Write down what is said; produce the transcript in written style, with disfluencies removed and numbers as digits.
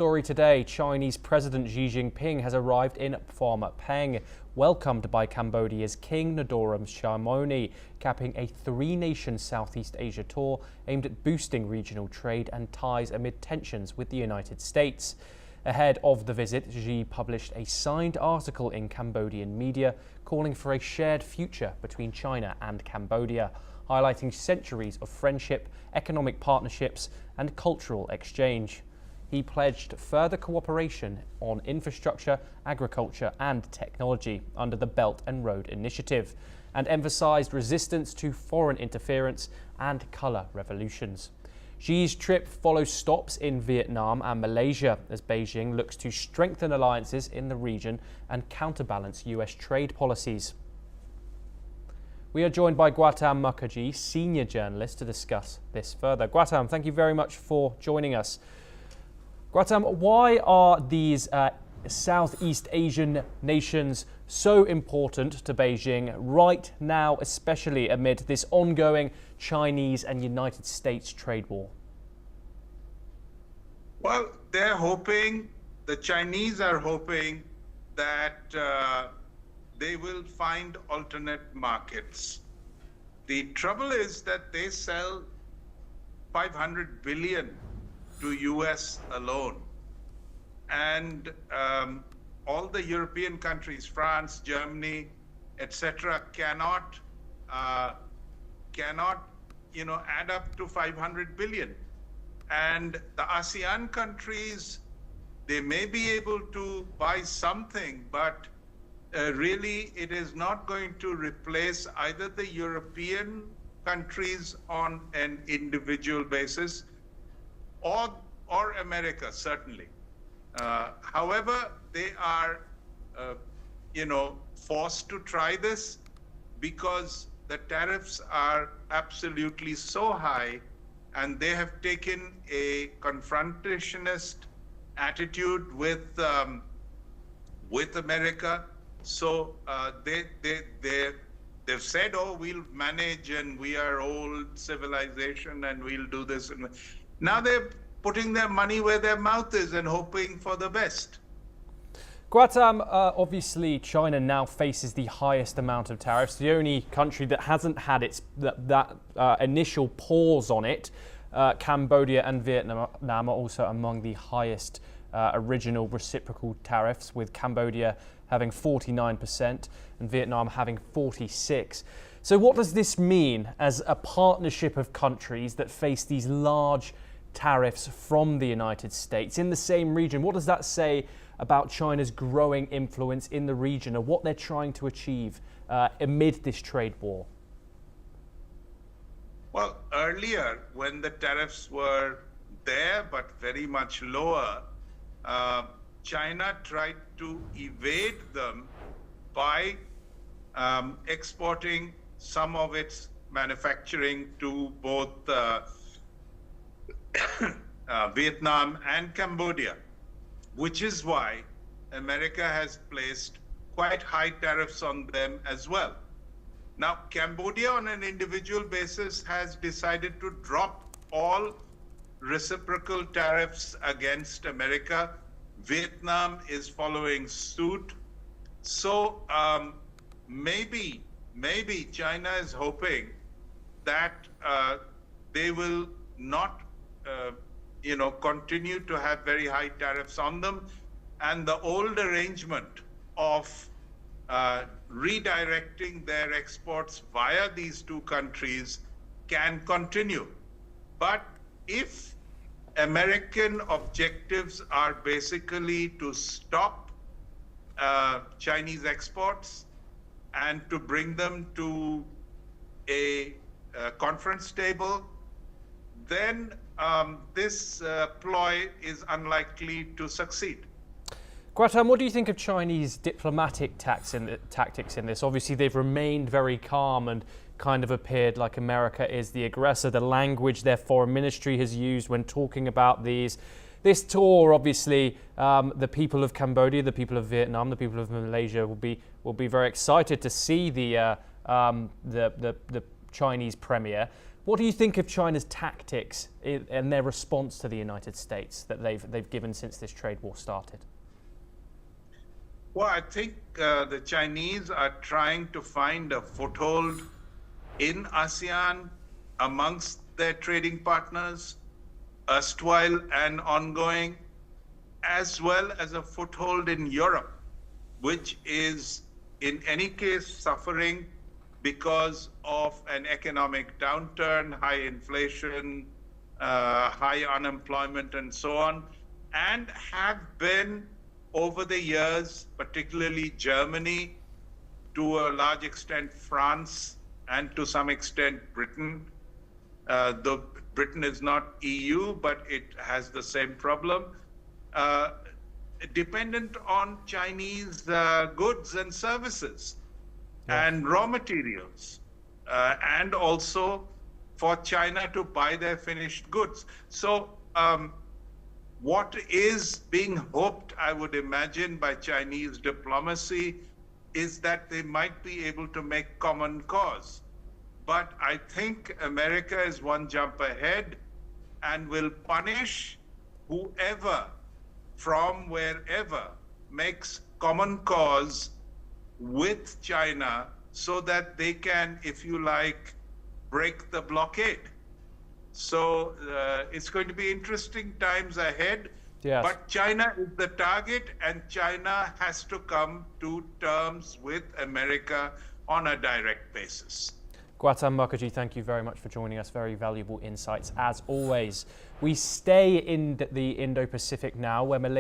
Story today, Chinese President Xi Jinping has arrived in Phnom Penh, welcomed by Cambodia's King Norodom Sihamoni, capping a three-nation Southeast Asia tour aimed at boosting regional trade and ties amid tensions with the United States. Ahead of the visit, Xi published a signed article in Cambodian media calling for a shared future between China and Cambodia, highlighting centuries of friendship, economic partnerships and cultural exchange. He pledged further cooperation on infrastructure, agriculture and technology under the Belt and Road Initiative, and emphasized resistance to foreign interference and colour revolutions. Xi's trip follows stops in Vietnam and Malaysia as Beijing looks to strengthen alliances in the region and counterbalance US trade policies. We are joined by Gautam Mukherjee, senior journalist, to discuss this further. Gautam, thank you very much for joining us. Gautam, why are these Southeast Asian nations so important to Beijing right now, especially amid this ongoing Chinese and United States trade war? Well, they're hoping, the Chinese are hoping that they will find alternate markets. The trouble is that they sell 500 billion to US alone. And all the European countries, France, Germany, etc., cannot add up to 500 billion. And the ASEAN countries, they may be able to buy something, but really it is not going to replace either the European countries on an individual basis or America, certainly. However, they are, forced to try this because the tariffs are absolutely so high, and they have taken a confrontationist attitude with America. So they've said, "Oh, we'll manage, and we are old civilization, and we'll do this." And now they're putting their money where their mouth is and hoping for the best. Gautam, obviously China now faces the highest amount of tariffs. The only country that hasn't had that initial pause on it, Cambodia and Vietnam are also among the highest original reciprocal tariffs, with Cambodia having 49% and Vietnam having 46%. So what does this mean as a partnership of countries that face these large tariffs from the United States in the same region? What does that say about China's growing influence in the region and what they're trying to achieve amid this trade war? Well, earlier, when the tariffs were there but very much lower, China tried to evade them by exporting some of its manufacturing to both Vietnam and Cambodia, which is why America has placed quite high tariffs on them as well. Now, Cambodia on an individual basis has decided to drop all reciprocal tariffs against America. Vietnam is following suit. So maybe China is hoping that they will not continue to have very high tariffs on them, and the old arrangement of redirecting their exports via these two countries can continue. But if American objectives are basically to stop Chinese exports and to bring them to a conference table, then this ploy is unlikely to succeed. Gautam, what do you think of Chinese diplomatic tactics in this? Obviously, they've remained very calm and kind of appeared like America is the aggressor. The language their foreign ministry has used when talking about this tour, obviously, the people of Cambodia, the people of Vietnam, the people of Malaysia will be very excited to see the Chinese premier. What do you think of China's tactics and their response to the United States that they've given since this trade war started? Well, I think the Chinese are trying to find a foothold in ASEAN amongst their trading partners, erstwhile and ongoing, as well as a foothold in Europe, which is in any case suffering because of an economic downturn, high inflation, high unemployment, and so on, and have been over the years, particularly Germany, to a large extent France, and to some extent Britain. Though Britain is not EU, but it has the same problem, dependent on Chinese goods and services and raw materials, and also for China to buy their finished goods. So what is being hoped, I would imagine, by Chinese diplomacy is that they might be able to make common cause. But I think America is one jump ahead and will punish whoever from wherever makes common cause with China so that they can, if you like, break the blockade. So it's going to be interesting times ahead. Yes. But China is the target, and China has to come to terms with America on a direct basis. Gautam Mukherjee, thank you very much for joining us. Very valuable insights as always. We stay in the Indo-Pacific now, where Malaysia